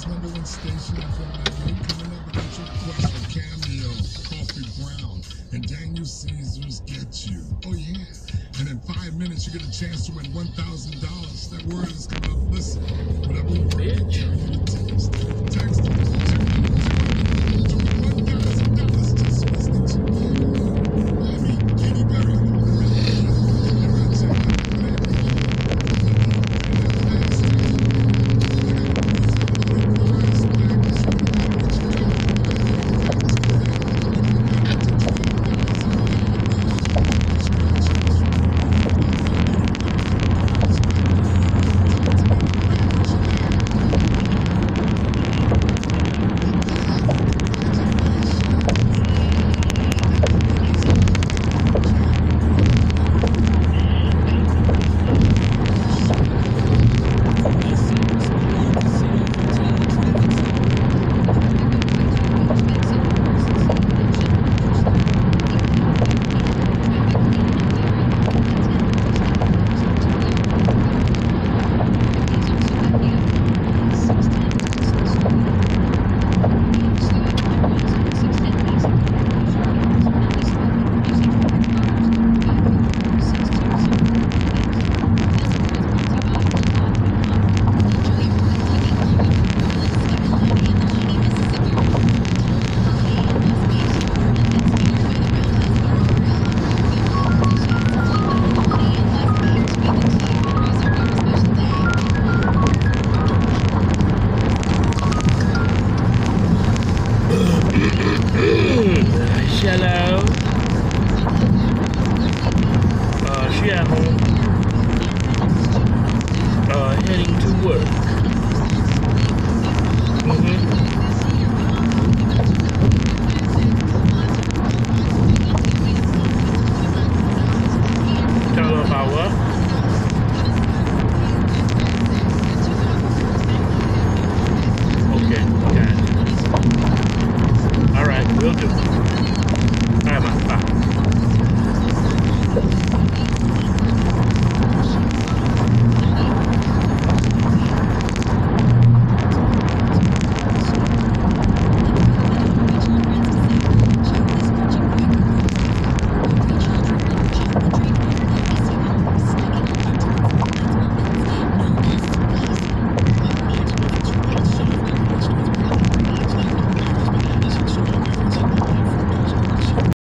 Swindling station in front of you. Coming up with a request for Cameo, Coffee Brown, and Daniel Caesar's Get You. Oh, yeah. And in 5 minutes, you get a chance to win $1,000. That word is come out. Listen, whatever word you tell me to text. Text to $1,000 just listening to me. I mean, Katy Perry. Shallow. She at home. Heading to work.